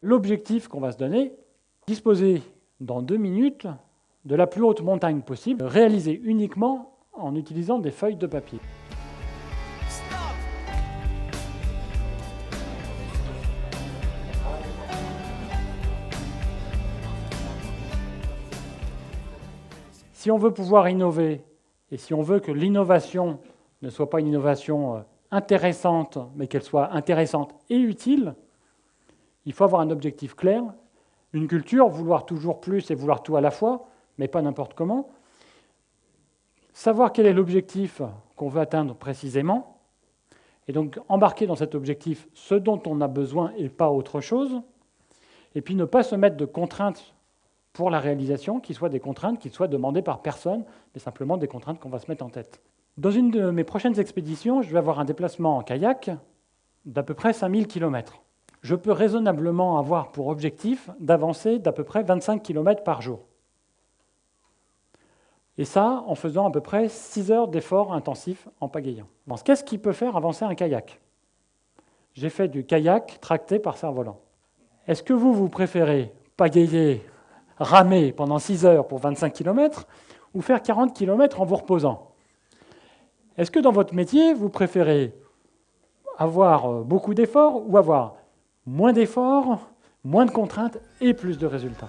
L'objectif qu'on va se donner, disposer dans 2 minutes de la plus haute montagne possible, réalisée uniquement en utilisant des feuilles de papier. Si on veut pouvoir innover, et si on veut que l'innovation ne soit pas une innovation intéressante, mais qu'elle soit intéressante et utile, il faut avoir un objectif clair, une culture, vouloir toujours plus et vouloir tout à la fois, mais pas n'importe comment. Savoir quel est l'objectif qu'on veut atteindre précisément, et donc embarquer dans cet objectif ce dont on a besoin et pas autre chose, et puis ne pas se mettre de contraintes pour la réalisation, qui soient des contraintes qui soient demandées par personne, mais simplement des contraintes qu'on va se mettre en tête. Dans une de mes prochaines expéditions, je vais avoir un déplacement en kayak d'à peu près 5000 km. Je peux raisonnablement avoir pour objectif d'avancer d'à peu près 25 km par jour. Et ça, en faisant à peu près 6 heures d'efforts intensifs en pagayant. Bon, qu'est-ce qui peut faire avancer un kayak? J'ai fait du kayak tracté par cerf-volant. Est-ce que vous préférez pagayer, ramer pendant 6 heures pour 25 km ou faire 40 km en vous reposant? Est-ce que dans votre métier, vous préférez avoir beaucoup d'efforts ou avoir moins d'efforts, moins de contraintes et plus de résultats?